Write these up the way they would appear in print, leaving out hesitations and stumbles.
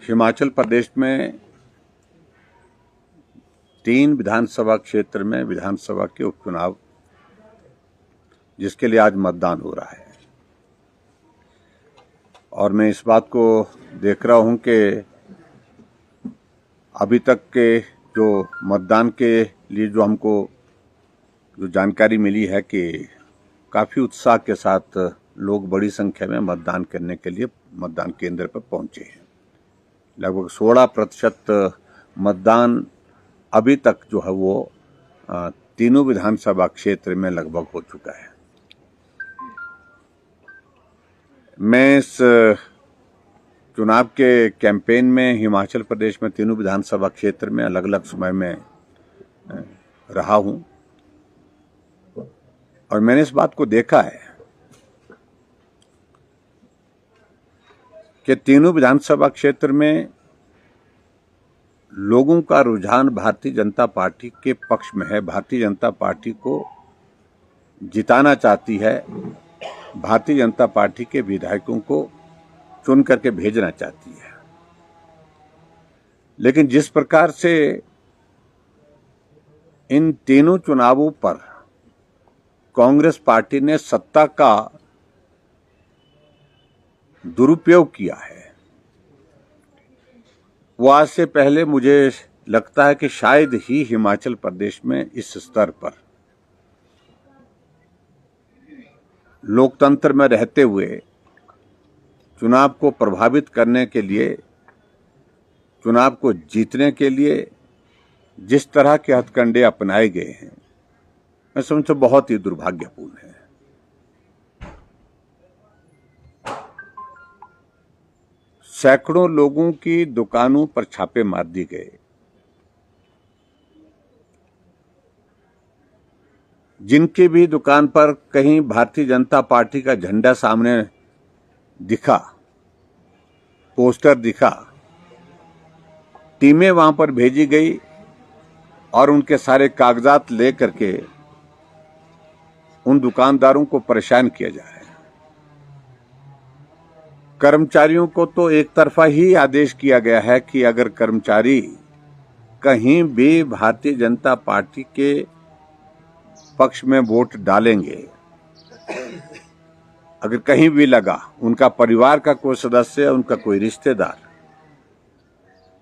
हिमाचल प्रदेश में 3 विधानसभा क्षेत्र में विधानसभा के उपचुनाव, जिसके लिए आज मतदान हो रहा है। और मैं इस बात को देख रहा हूं कि अभी तक के जो मतदान के लिए जो हमको जो जानकारी मिली है कि काफ़ी उत्साह के साथ लोग बड़ी संख्या में मतदान करने के लिए मतदान केंद्र पर पहुंचे हैं। लगभग 16% मतदान अभी तक जो है वो तीनों विधानसभा क्षेत्र में लगभग हो चुका है। मैं इस चुनाव के कैंपेन में हिमाचल प्रदेश में तीनों विधानसभा क्षेत्र में अलग अलग समय में रहा हूं और मैंने इस बात को देखा है कि तीनों विधानसभा क्षेत्र में लोगों का रुझान भारतीय जनता पार्टी के पक्ष में है। भारतीय जनता पार्टी को जिताना चाहती है, भारतीय जनता पार्टी के विधायकों को चुन करके भेजना चाहती है। लेकिन जिस प्रकार से इन तीनों चुनावों पर कांग्रेस पार्टी ने सत्ता का दुरुपयोग किया है, वो आज से पहले मुझे लगता है कि शायद ही हिमाचल प्रदेश में इस स्तर पर लोकतंत्र में रहते हुए चुनाव को प्रभावित करने के लिए, चुनाव को जीतने के लिए जिस तरह के हथकंडे अपनाए गए हैं, मैं समझता हूं बहुत ही दुर्भाग्यपूर्ण है। सैकड़ों लोगों की दुकानों पर छापे मार दिए गए। जिनकी भी दुकान पर कहीं भारतीय जनता पार्टी का झंडा सामने दिखा, पोस्टर दिखा, टीमें वहां पर भेजी गई और उनके सारे कागजात लेकर के उन दुकानदारों को परेशान किया जा रहा है। कर्मचारियों को तो एक तरफा ही आदेश किया गया है कि अगर कर्मचारी कहीं भी भारतीय जनता पार्टी के पक्ष में वोट डालेंगे, अगर कहीं भी लगा, उनका परिवार का कोई सदस्य, उनका कोई रिश्तेदार,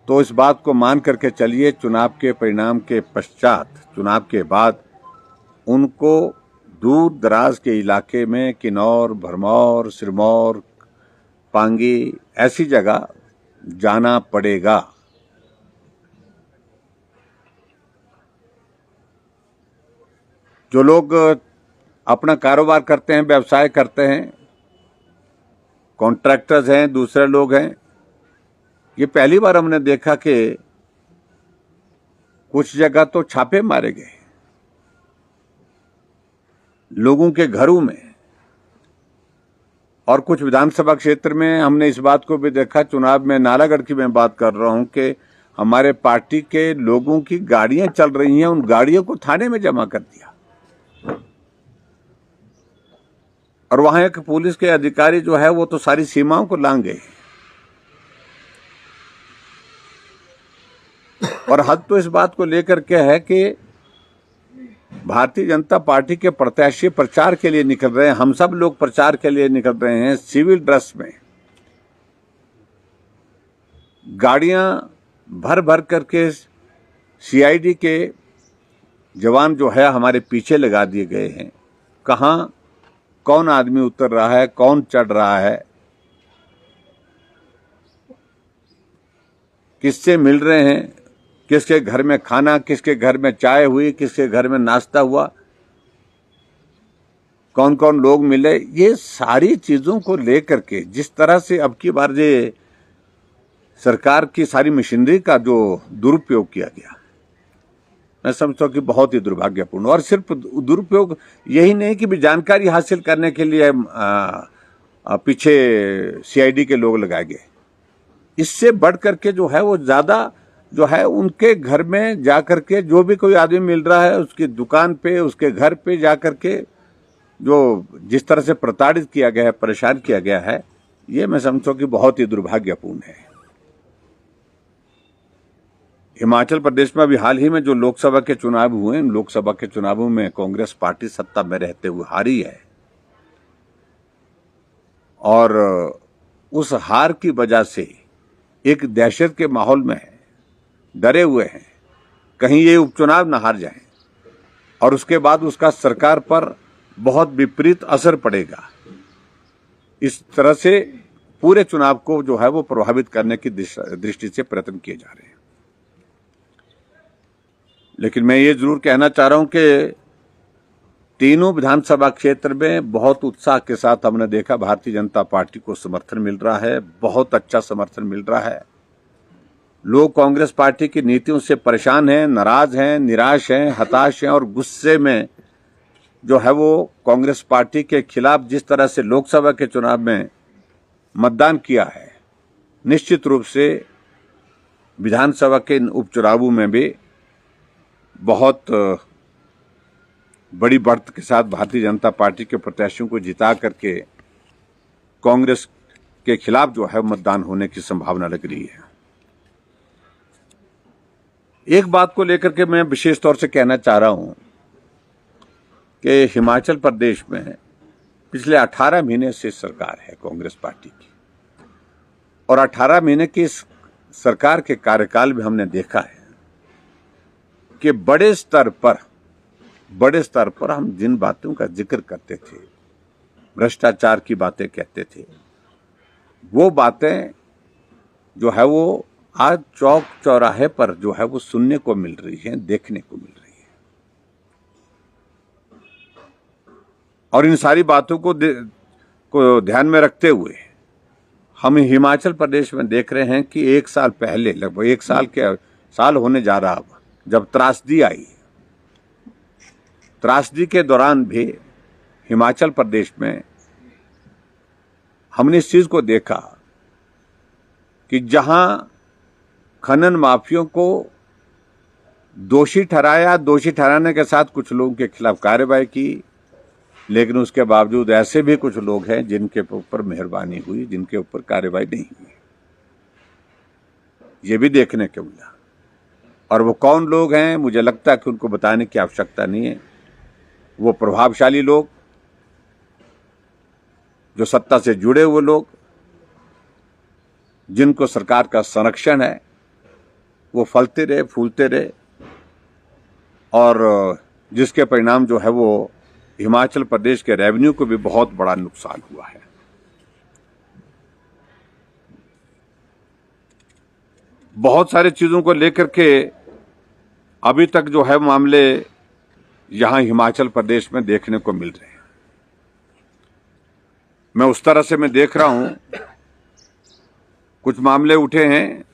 तो इस बात को मान करके चलिए चुनाव के परिणाम के पश्चात, चुनाव के बाद उनको दूर दराज के इलाके में किन्नौर, भरमौर, सिरमौर, पांगी ऐसी जगह जाना पड़ेगा। जो लोग अपना कारोबार करते हैं, व्यवसाय करते हैं, कॉन्ट्रैक्टर्स हैं, दूसरे लोग हैं, ये पहली बार हमने देखा कि कुछ जगह तो छापे मारे गए लोगों के घरों में। और कुछ विधानसभा क्षेत्र में हमने इस बात को भी देखा, चुनाव में नालागढ़ की मैं बात कर रहा हूं, कि हमारे पार्टी के लोगों की गाड़ियां चल रही हैं, उन गाड़ियों को थाने में जमा कर दिया और वहां एक पुलिस के अधिकारी जो है वो तो सारी सीमाओं को लांघ गए। और हद तो इस बात को लेकर के है कि भारतीय जनता पार्टी के प्रत्याशी प्रचार के लिए निकल रहे हैं, हम सब लोग प्रचार के लिए निकल रहे हैं सिविल ड्रेस में, गाड़ियां भर भर करके सीआईडी के जवान जो है हमारे पीछे लगा दिए गए हैं। कहां कौन आदमी उतर रहा है, कौन चढ़ रहा है, किससे मिल रहे हैं, किसके घर में खाना, किसके घर में चाय हुई, किसके घर में नाश्ता हुआ, कौन कौन लोग मिले, ये सारी चीजों को लेकर के जिस तरह से अब की बार ये सरकार की सारी मशीनरी का जो दुरुपयोग किया गया, मैं समझता हूं कि बहुत ही दुर्भाग्यपूर्ण। और सिर्फ दुरुपयोग यही नहीं कि भी जानकारी हासिल करने के लिए पीछे सीआईडी के लोग लगाए गए, इससे बढ़ करके जो है वो ज्यादा जो है उनके घर में जाकर के जो भी कोई आदमी मिल रहा है उसकी दुकान पे, उसके घर पे जाकर के जो जिस तरह से प्रताड़ित किया गया है, परेशान किया गया है, ये मैं समझता हूं कि बहुत ही दुर्भाग्यपूर्ण है। हिमाचल प्रदेश में अभी हाल ही में जो लोकसभा के चुनाव हुए, इन लोकसभा के चुनावों में कांग्रेस पार्टी सत्ता में रहते हुए हारी है और उस हार की वजह से एक दहशत के माहौल में है, डरे हुए हैं कहीं ये उपचुनाव न हार जाएं और उसके बाद उसका सरकार पर बहुत विपरीत असर पड़ेगा। इस तरह से पूरे चुनाव को जो है वो प्रभावित करने की दृष्टि से प्रयत्न किए जा रहे हैं। लेकिन मैं ये जरूर कहना चाह रहा हूं कि तीनों विधानसभा क्षेत्र में बहुत उत्साह के साथ हमने देखा भारतीय जनता पार्टी को समर्थन मिल रहा है, बहुत अच्छा समर्थन मिल रहा है। लोग कांग्रेस पार्टी की नीतियों से परेशान हैं, नाराज हैं, निराश हैं, हताश हैं और गुस्से में जो है वो कांग्रेस पार्टी के खिलाफ जिस तरह से लोकसभा के चुनाव में मतदान किया है, निश्चित रूप से विधानसभा के इन उपचुनावों में भी बहुत बड़ी बढ़त के साथ भारतीय जनता पार्टी के प्रत्याशियों को जिता करके कांग्रेस के खिलाफ जो है मतदान होने की संभावना लग रही है। एक बात को लेकर के मैं विशेष तौर से कहना चाह रहा हूं कि हिमाचल प्रदेश में पिछले 18 महीने से सरकार है कांग्रेस पार्टी की और 18 महीने की इस सरकार के कार्यकाल में हमने देखा है कि बड़े स्तर पर हम जिन बातों का जिक्र करते थे, भ्रष्टाचार की बातें कहते थे, वो बातें जो है वो आज चौक चौराहे पर जो है वो सुनने को मिल रही है, देखने को मिल रही है। और इन सारी बातों को ध्यान में रखते हुए हम हिमाचल प्रदेश में देख रहे हैं कि एक साल पहले, लगभग एक साल होने जा रहा, जब त्रासदी आई, त्रासदी के दौरान भी हिमाचल प्रदेश में हमने इस चीज को देखा कि जहां खनन माफियों को दोषी ठहराया, दोषी ठहराने के साथ कुछ लोगों के खिलाफ कार्रवाई की, लेकिन उसके बावजूद ऐसे भी कुछ लोग हैं जिनके ऊपर मेहरबानी हुई, जिनके ऊपर कार्रवाई नहीं हुई। ये भी देखने को मिला। और वो कौन लोग हैं, मुझे लगता है कि उनको बताने की आवश्यकता नहीं है। वो प्रभावशाली लोग, जो सत्ता से जुड़े हुए लोग, जिनको सरकार का संरक्षण है, वो फलते रहे, फूलते रहे और जिसके परिणाम जो है वो हिमाचल प्रदेश के रेवेन्यू को भी बहुत बड़ा नुकसान हुआ है। बहुत सारी चीजों को लेकर के अभी तक जो है मामले यहां हिमाचल प्रदेश में देखने को मिल रहे हैं। मैं उस तरह से मैं देख रहा हूं, कुछ मामले उठे हैं,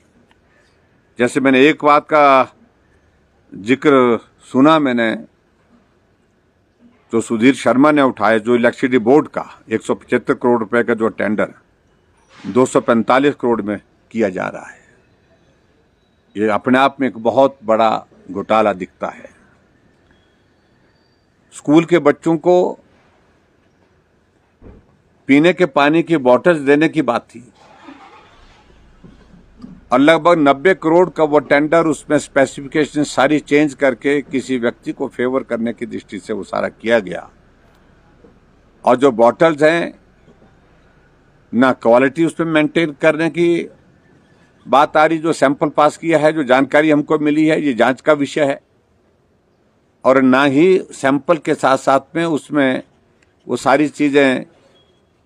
जैसे मैंने एक बात का जिक्र सुना, मैंने जो सुधीर शर्मा ने उठाया, जो इलेक्ट्रिसिटी बोर्ड का 175 करोड़ रुपए का जो टेंडर 245 करोड़ में किया जा रहा है, ये अपने आप में एक बहुत बड़ा घोटाला दिखता है। स्कूल के बच्चों को पीने के पानी की बॉटल्स देने की बात थी और लगभग 90 करोड़ का वो टेंडर, उसमें स्पेसिफिकेशन सारी चेंज करके किसी व्यक्ति को फेवर करने की दृष्टि से वो सारा किया गया। और जो बॉटल्स हैं, ना क्वालिटी उसमें मेंटेन करने की बात आ रही, जो सैंपल पास किया है, जो जानकारी हमको मिली है, ये जांच का विषय है। और ना ही सैंपल के साथ साथ में उसमें वो सारी चीजें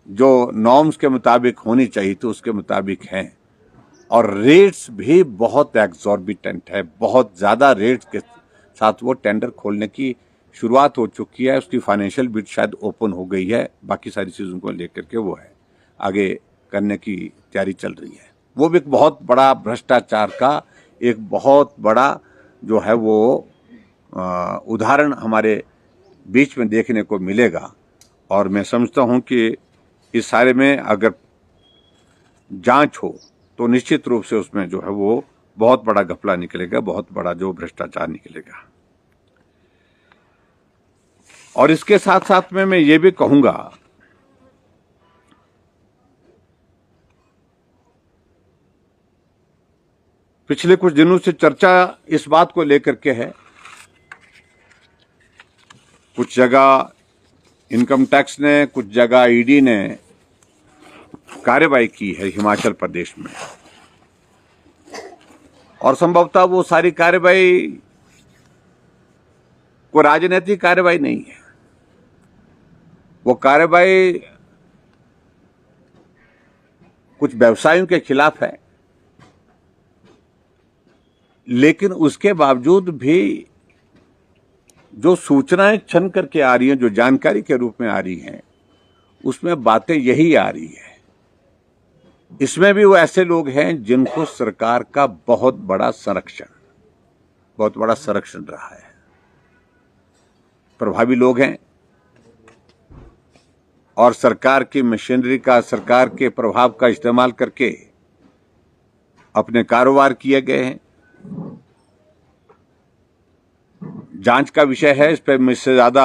जो नॉर्म्स के मुताबिक होनी चाहिए तो उसके मुताबिक हैं। और रेट्स भी बहुत एग्जॉर्बिटेंट है, बहुत ज्यादा रेट्स के साथ वो टेंडर खोलने की शुरुआत हो चुकी है। उसकी फाइनेंशियल बिड शायद ओपन हो गई है, बाकी सारी चीजों को लेकर के वो है, आगे करने की तैयारी चल रही है। वो भी एक बहुत बड़ा भ्रष्टाचार का एक बहुत बड़ा जो है वो उदाहरण हमारे बीच में देखने को मिलेगा। और मैं समझता हूं कि इस सारे में अगर जांच हो तो निश्चित रूप से उसमें जो है वो बहुत बड़ा घपला निकलेगा, बहुत बड़ा जो भ्रष्टाचार निकलेगा। और इसके साथ साथ में मैं ये भी कहूंगा पिछले कुछ दिनों से चर्चा इस बात को लेकर के है, कुछ जगह इनकम टैक्स ने, कुछ जगह ईडी ने कार्रवाई की है हिमाचल प्रदेश में, और संभवतः वो सारी कार्रवाई को राजनीतिक कार्रवाई नहीं है, वो कार्रवाई कुछ व्यवसायियों के खिलाफ है। लेकिन उसके बावजूद भी जो सूचनाएं छन करके आ रही हैं, जो जानकारी के रूप में आ रही हैं, उसमें बातें यही आ रही है। इसमें भी वो ऐसे लोग हैं जिनको सरकार का बहुत बड़ा संरक्षण रहा है, प्रभावी लोग हैं और सरकार की मशीनरी का, सरकार के प्रभाव का इस्तेमाल करके अपने कारोबार किए गए हैं। जांच का विषय है, इस पर मैं इससे ज्यादा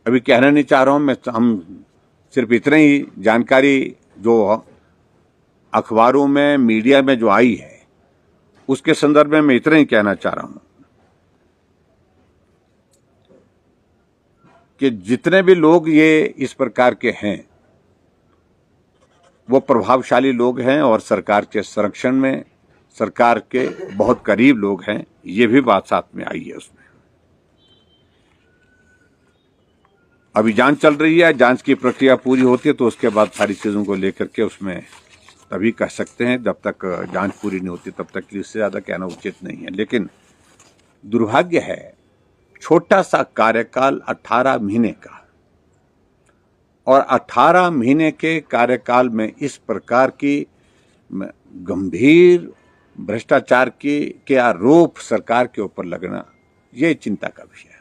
अभी कहना नहीं चाह रहा हूं। हम सिर्फ इतने ही जानकारी जो अखबारों में, मीडिया में जो आई है, उसके संदर्भ में मैं इतना ही कहना चाह रहा हूं कि जितने भी लोग ये इस प्रकार के हैं, वो प्रभावशाली लोग हैं और सरकार के संरक्षण में, सरकार के बहुत करीब लोग हैं। ये भी बात साथ में आई है उसमें। अभी जांच चल रही है, जांच की प्रक्रिया पूरी होती है तो उसके बाद सारी चीजों को लेकर के उसमें तभी कह सकते हैं। जब तक जांच पूरी नहीं होती तब तक इससे ज्यादा कहना उचित नहीं है। लेकिन दुर्भाग्य है, छोटा सा कार्यकाल 18 महीने का, और 18 महीने के कार्यकाल में इस प्रकार की गंभीर भ्रष्टाचार के आरोप सरकार के ऊपर लगना, ये चिंता का विषय है,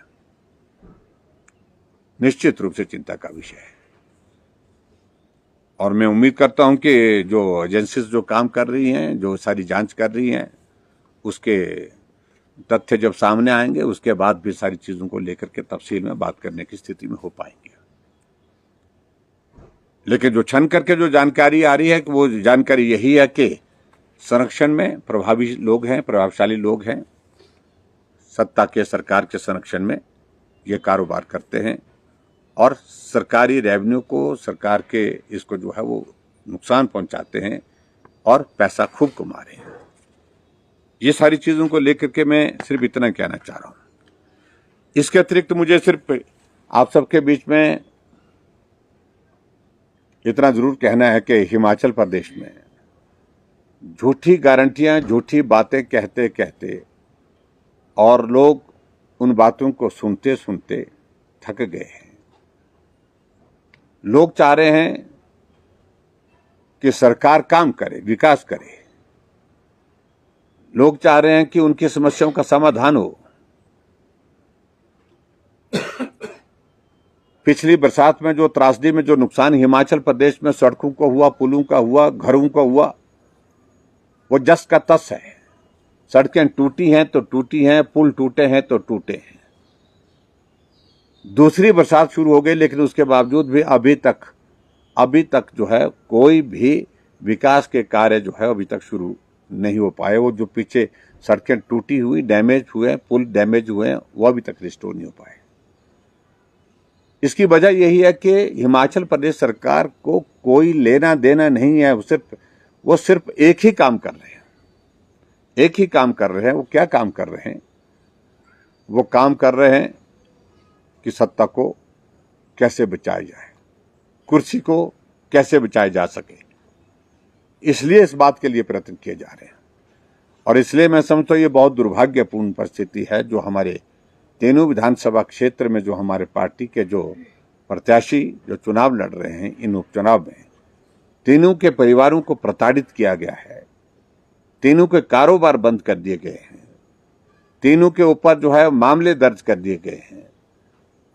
निश्चित रूप से चिंता का विषय है। और मैं उम्मीद करता हूं कि जो एजेंसीज जो काम कर रही हैं, जो सारी जांच कर रही हैं, उसके तथ्य जब सामने आएंगे उसके बाद भी सारी चीजों को लेकर के तफसील में बात करने की स्थिति में हो पाएंगे। लेकिन जो छन करके जो जानकारी आ रही है, वो जानकारी यही है कि संरक्षण में प्रभावी लोग हैं, प्रभावशाली लोग हैं, सत्ता के, सरकार के संरक्षण में ये कारोबार करते हैं और सरकारी रेवेन्यू को, सरकार के इसको जो है वो नुकसान पहुंचाते हैं और पैसा खूब कमा रहे हैं। ये सारी चीजों को लेकर के मैं सिर्फ इतना कहना चाह रहा हूं। इसके अतिरिक्त मुझे सिर्फ आप सबके बीच में इतना जरूर कहना है कि हिमाचल प्रदेश में झूठी गारंटियां, झूठी बातें कहते कहते और लोग उन बातों को सुनते सुनते थक गए हैं। लोग चाह रहे हैं कि सरकार काम करे, विकास करे। लोग चाह रहे हैं कि उनकी समस्याओं का समाधान हो। पिछली बरसात में जो त्रासदी में जो नुकसान हिमाचल प्रदेश में सड़कों को हुआ, पुलों का हुआ, घरों को हुआ, वो जस का तस है। सड़कें टूटी हैं तो टूटी हैं, पुल टूटे हैं तो टूटे हैं। दूसरी बरसात शुरू हो गई, लेकिन उसके बावजूद भी अभी तक जो है कोई भी विकास के कार्य जो है अभी तक शुरू नहीं हो पाए। वो जो पीछे सड़कें टूटी हुई, डैमेज हुए, पुल डैमेज हुए हैं, वो अभी तक रिस्टोर नहीं हो पाए। इसकी वजह यही है कि हिमाचल प्रदेश सरकार को कोई लेना देना नहीं है। वो सिर्फ एक ही काम कर रहे हैं। वो क्या काम कर रहे हैं? वो काम कर रहे हैं कि सत्ता को कैसे बचाया जाए, कुर्सी को कैसे बचाया जा सके। इसलिए इस बात के लिए प्रयत्न किए जा रहे हैं। और इसलिए मैं समझता हूं ये बहुत दुर्भाग्यपूर्ण परिस्थिति है जो हमारे तीनों विधानसभा क्षेत्र में जो हमारे पार्टी के जो प्रत्याशी जो चुनाव लड़ रहे हैं, इन उपचुनाव में तीनों के परिवारों को प्रताड़ित किया गया है, तीनों के कारोबार बंद कर दिए गए हैं, तीनों के ऊपर जो है मामले दर्ज कर दिए गए हैं।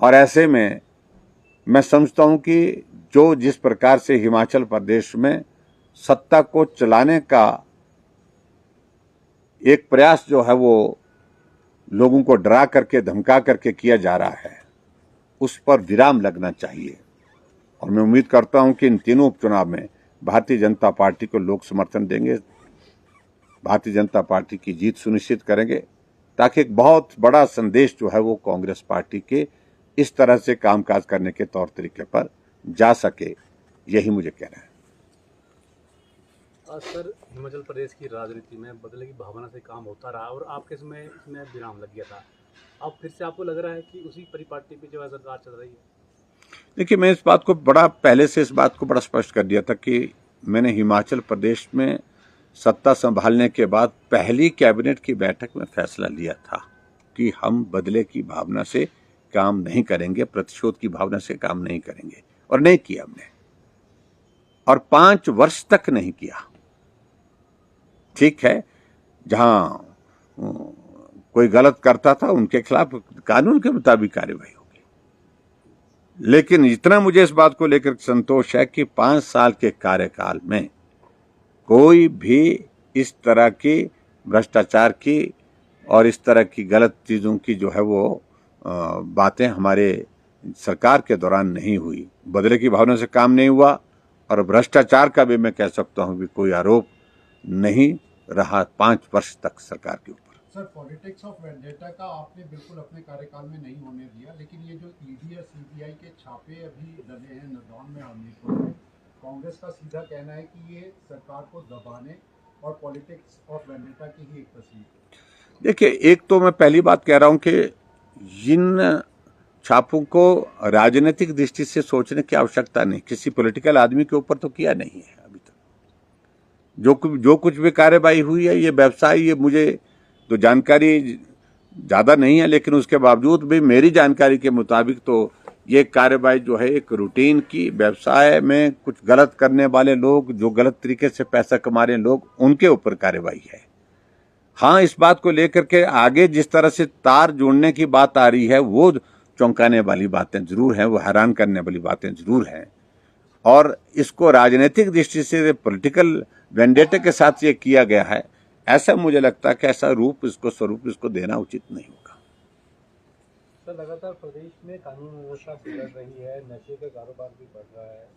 और ऐसे में मैं समझता हूं कि जो जिस प्रकार से हिमाचल प्रदेश में सत्ता को चलाने का एक प्रयास जो है वो लोगों को डरा करके, धमका करके किया जा रहा है, उस पर विराम लगना चाहिए। और मैं उम्मीद करता हूं कि इन तीनों उपचुनाव में भारतीय जनता पार्टी को लोग समर्थन देंगे, भारतीय जनता पार्टी की जीत सुनिश्चित करेंगे, ताकि एक बहुत बड़ा संदेश जो है वो कांग्रेस पार्टी के इस तरह से कामकाज करने के तौर तरीके पर जा सके। यही मुझे कहना है। सर, हिमाचल प्रदेश की राजनीति में बदले की भावना से काम होता रहा और आपके समय इसमें विराम लग गया था। अब फिर से आपको लग रहा है कि उसी परिपाटी पे जो है सरकार चल रही है? देखिए, मैं इस बात को पहले से इस बात को बड़ा स्पष्ट कर दिया था कि मैंने हिमाचल प्रदेश में सत्ता संभालने के बाद पहली कैबिनेट की बैठक में फैसला लिया था कि हम बदले की भावना से काम नहीं करेंगे, प्रतिशोध की भावना से काम नहीं करेंगे, और नहीं किया हमने, और 5 वर्ष तक नहीं किया। ठीक है, जहां कोई गलत करता था उनके खिलाफ कानून के मुताबिक कार्रवाई होगी, लेकिन इतना मुझे इस बात को लेकर संतोष है कि 5 साल के कार्यकाल में कोई भी इस तरह की भ्रष्टाचार की और इस तरह की गलत चीजों की जो है वो बातें हमारे सरकार के दौरान नहीं हुई। बदले की भावना से काम नहीं हुआ, और भ्रष्टाचार का भी मैं कह सकता हूं कि कोई आरोप नहीं रहा 5 वर्ष तक सरकार के ऊपर। सर, पॉलिटिक्स ऑफ वेंडेटा का आपने बिल्कुल अपने कार्यकाल में नहीं होने दिया, लेकिन ये जो ईडी और सीबीआई के छापे अभी डले हैं नरदौन में, हमीरपुर में, कांग्रेस का सीधा कहना है कि ये सरकार को दबाने और पॉलिटिक्स ऑफ वेंडेटा की ही एक तस्वीर है। देखिए, एक तो मैं पहली बात कह रहा हूं कि इन छापों को राजनीतिक दृष्टि से सोचने की आवश्यकता नहीं, किसी पॉलिटिकल आदमी के ऊपर तो किया नहीं है अभी तक। जो कुछ भी कार्रवाई हुई है, ये व्यवसाय, ये मुझे तो जानकारी ज्यादा नहीं है, लेकिन उसके बावजूद भी मेरी जानकारी के मुताबिक तो ये कार्रवाई जो है एक रूटीन की, व्यवसाय में कुछ गलत करने वाले लोग, जो गलत तरीके से पैसा कमा रहे लोग, उनके ऊपर कार्रवाई है। हाँ, इस बात को लेकर के आगे जिस तरह से तार जोड़ने की बात आ रही है, वो चौंकाने वाली बातें जरूर हैं, वो हैरान करने वाली बातें जरूर हैं, और इसको राजनीतिक दृष्टि से पॉलिटिकल वेंडेटे के साथ ये किया गया है, ऐसा मुझे लगता है कि ऐसा स्वरूप इसको देना उचित नहीं होगा। सर, लगातार प्रदेश में कानून व्यवस्था बिगड़ रही है, नशे का कारोबार भी बढ़ रहा है,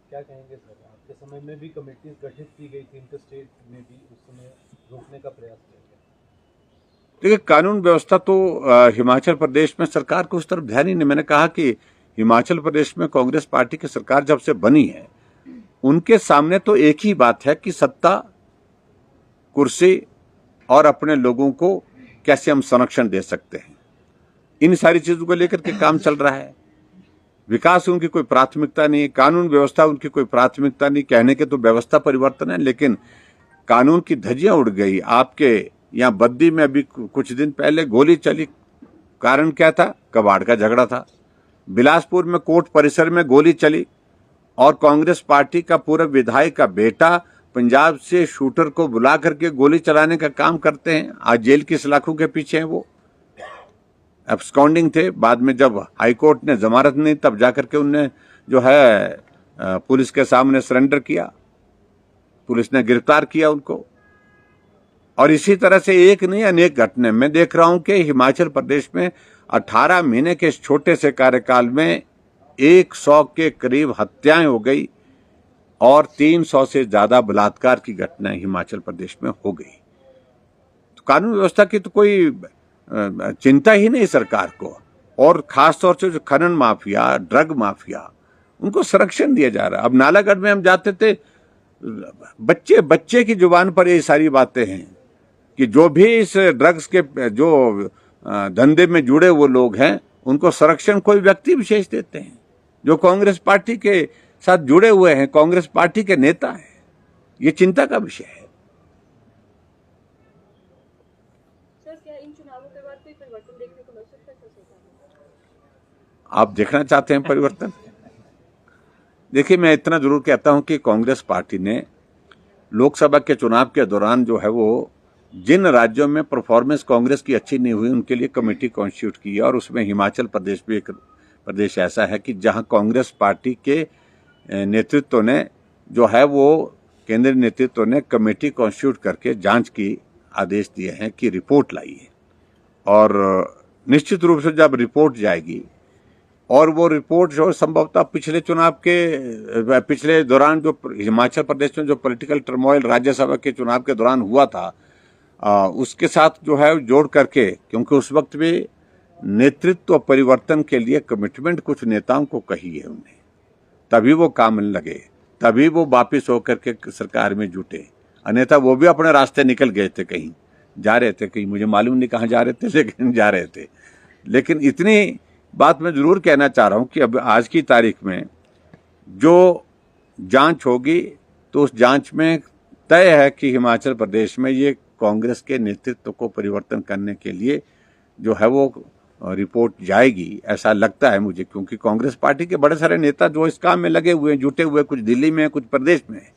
क्या कहेंगे सर? आपके समय में भी कमेटी गठित की गई थी, इंटरस्टेट में भी उस समय रोकने का प्रयास किया गया। देखिए, कानून व्यवस्था तो हिमाचल प्रदेश में सरकार को उस तरफ ध्यान ही नहीं। मैंने कहा कि हिमाचल प्रदेश में कांग्रेस पार्टी की सरकार जब से बनी है, उनके सामने तो एक ही बात है कि सत्ता, कुर्सी और अपने लोगों को कैसे हम संरक्षण दे सकते हैं, इन सारी चीजों को लेकर के काम चल रहा है। विकास उनकी कोई प्राथमिकता नहीं है, कानून व्यवस्था उनकी कोई प्राथमिकता नहीं। कहने के तो व्यवस्था परिवर्तन है, लेकिन कानून की धज्जियां उड़ गई। आपके यहाँ बद्दी में अभी कुछ दिन पहले गोली चली, कारण क्या था? कबाड़ का झगड़ा था। बिलासपुर में कोर्ट परिसर में गोली चली, और कांग्रेस पार्टी का पूरा विधायक का बेटा पंजाब से शूटर को बुला करके गोली चलाने का काम करते हैं। आज जेल की सलाखों के पीछे हैं, वो एब्सकॉन्डिंग थे। बाद में जब हाईकोर्ट ने जमानत नहीं, तब जाकर के उनने जो है पुलिस के सामने सरेंडर किया, पुलिस ने गिरफ्तार किया उनको। और इसी तरह से एक नहीं अनेक घटने मैं देख रहा हूं कि हिमाचल प्रदेश में 18 महीने के इस छोटे से कार्यकाल में 100 के करीब हत्याएं हो गई, और 300 से ज्यादा बलात्कार की घटनाएं हिमाचल प्रदेश में हो गई। तो कानून व्यवस्था की तो कोई चिंता ही नहीं सरकार को, और खासतौर से जो खनन माफिया, ड्रग माफिया, उनको संरक्षण दिया जा रहा है। अब नालागढ़ में हम जाते थे, बच्चे की जुबान पर ये सारी बातें हैं कि जो भी इस ड्रग्स के जो धंधे में जुड़े वो लोग हैं, उनको संरक्षण कोई व्यक्ति विशेष देते हैं जो कांग्रेस पार्टी के साथ जुड़े हुए हैं, कांग्रेस पार्टी के नेता हैं। ये चिंता का विषय है। सर, क्या इन चुनावों के बाद कोई परिवर्तन देखने को मिल सकता है? आप देखना चाहते हैं परिवर्तन? देखिए, मैं इतना जरूर कहता हूं कि कांग्रेस पार्टी ने लोकसभा के चुनाव के दौरान जो है वो जिन राज्यों में परफॉर्मेंस कांग्रेस की अच्छी नहीं हुई, उनके लिए कमेटी कॉन्स्टिट्यूट की है, और उसमें हिमाचल प्रदेश भी एक प्रदेश ऐसा है कि जहां कांग्रेस पार्टी के नेतृत्व ने जो है वो केंद्रीय नेतृत्व ने कमेटी कॉन्स्टिट्यूट करके जांच की आदेश दिए हैं कि रिपोर्ट लाइए, और निश्चित रूप से जब रिपोर्ट जाएगी, और वो रिपोर्ट जो संभवतः पिछले चुनाव के पिछले दौरान जो हिमाचल प्रदेश में जो पॉलिटिकल टर्मोइल राज्यसभा के चुनाव के दौरान हुआ था, उसके साथ जो है जोड़ करके, क्योंकि उस वक्त भी नेतृत्व परिवर्तन के लिए कमिटमेंट कुछ नेताओं को कही है उन्हें, तभी वो काम लगे, तभी वो वापिस होकर के सरकार में जुटे। अन्यथा वो भी अपने रास्ते निकल गए थे, कहीं जा रहे थे, कहीं मुझे मालूम नहीं कहाँ जा रहे थे, लेकिन जा रहे थे। लेकिन इतनी बात मैं जरूर कहना चाह रहा हूं कि अब आज की तारीख में जो जांच होगी तो उस जांच में तय है कि हिमाचल प्रदेश में ये कांग्रेस के नेतृत्व को परिवर्तन करने के लिए जो है वो रिपोर्ट जाएगी, ऐसा लगता है मुझे, क्योंकि कांग्रेस पार्टी के बड़े सारे नेता जो इस काम में लगे हुए हैं, जुटे हुए, कुछ दिल्ली में, कुछ प्रदेश में।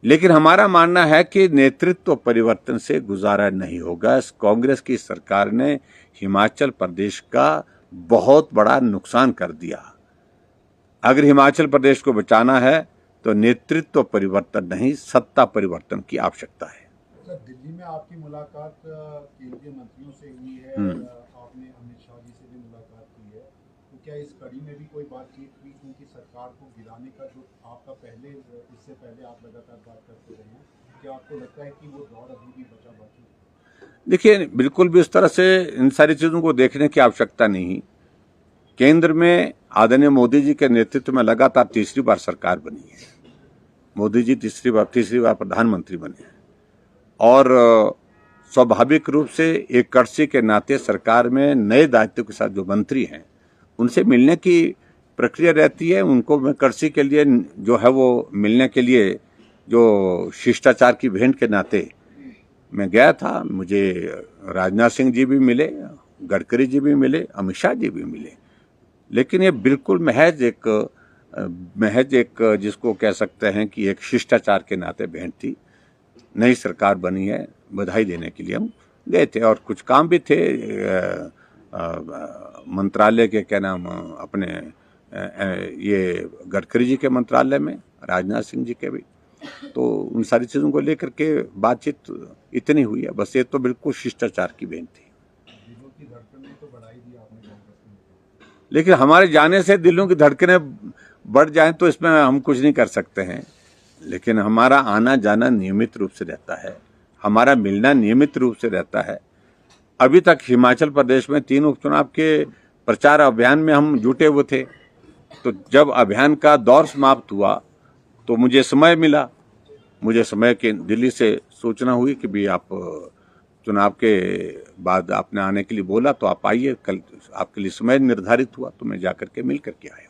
लेकिन हमारा मानना है कि नेतृत्व परिवर्तन से गुजारा नहीं होगा। इस कांग्रेस की सरकार ने हिमाचल प्रदेश का बहुत बड़ा नुकसान कर दिया। अगर हिमाचल प्रदेश को बचाना है तो नेतृत्व परिवर्तन नहीं, सत्ता परिवर्तन की आवश्यकता है। सर, दिल्ली में आपकी मुलाकात केंद्रीय मंत्रियों से हुई है, आपने अमित शाह जी से भी मुलाकात की है, तो क्या इस कड़ी में भी कोई बातचीत हुई, क्योंकि सरकार को गिराने का जो आपका पहले, इससे पहले आप लगातार बात करते रहे हैं, क्या आपको लगता है कि वो दौर अभी भी बचा बाकी? देखिए, बिल्कुल भी इस तरह से इन सारी चीजों को देखने की आवश्यकता नहीं। केंद्र में आदरणीय मोदी जी के नेतृत्व में लगातार तीसरी बार सरकार बनी है। मोदी जी तीसरी बार प्रधानमंत्री बने हैं, और स्वाभाविक रूप से एक कर्सी के नाते सरकार में नए दायित्व के साथ जो मंत्री हैं उनसे मिलने की प्रक्रिया रहती है। उनको मैं कर्सी के लिए जो है वो मिलने के लिए जो शिष्टाचार की भेंट के नाते मैं गया था। मुझे राजनाथ सिंह जी भी मिले, गडकरी जी भी मिले, अमित शाह जी भी मिले। लेकिन ये बिल्कुल महज एक जिसको कह सकते हैं कि एक शिष्टाचार के नाते भेंट थी। नई सरकार बनी है, बधाई देने के लिए हम गए थे, और कुछ काम भी थे मंत्रालय के, क्या नाम, अपने ये गडकरी जी के मंत्रालय में, राजनाथ सिंह जी के भी। तो उन सारी चीज़ों को लेकर के बातचीत इतनी हुई है, बस ये तो बिल्कुल शिष्टाचार की भेंट थी। दिलों की धड़कनें तो बढ़ाई दी आपने कांग्रेस में, लेकिन हमारे जाने से दिलों की धड़कनें बढ़ जाएं तो इसमें हम कुछ नहीं कर सकते हैं। लेकिन हमारा आना जाना नियमित रूप से रहता है, हमारा मिलना नियमित रूप से रहता है। अभी तक हिमाचल प्रदेश में 3 उपचुनाव के प्रचार अभियान में हम जुटे हुए थे। तो जब अभियान का दौर समाप्त हुआ तो मुझे समय मिला, मुझे समय के दिल्ली से सूचना हुई कि भी आप चुनाव के बाद आपने आने के लिए बोला, तो आप आइए, कल आपके लिए समय निर्धारित हुआ, तो मैं जाकर के मिल करके आया।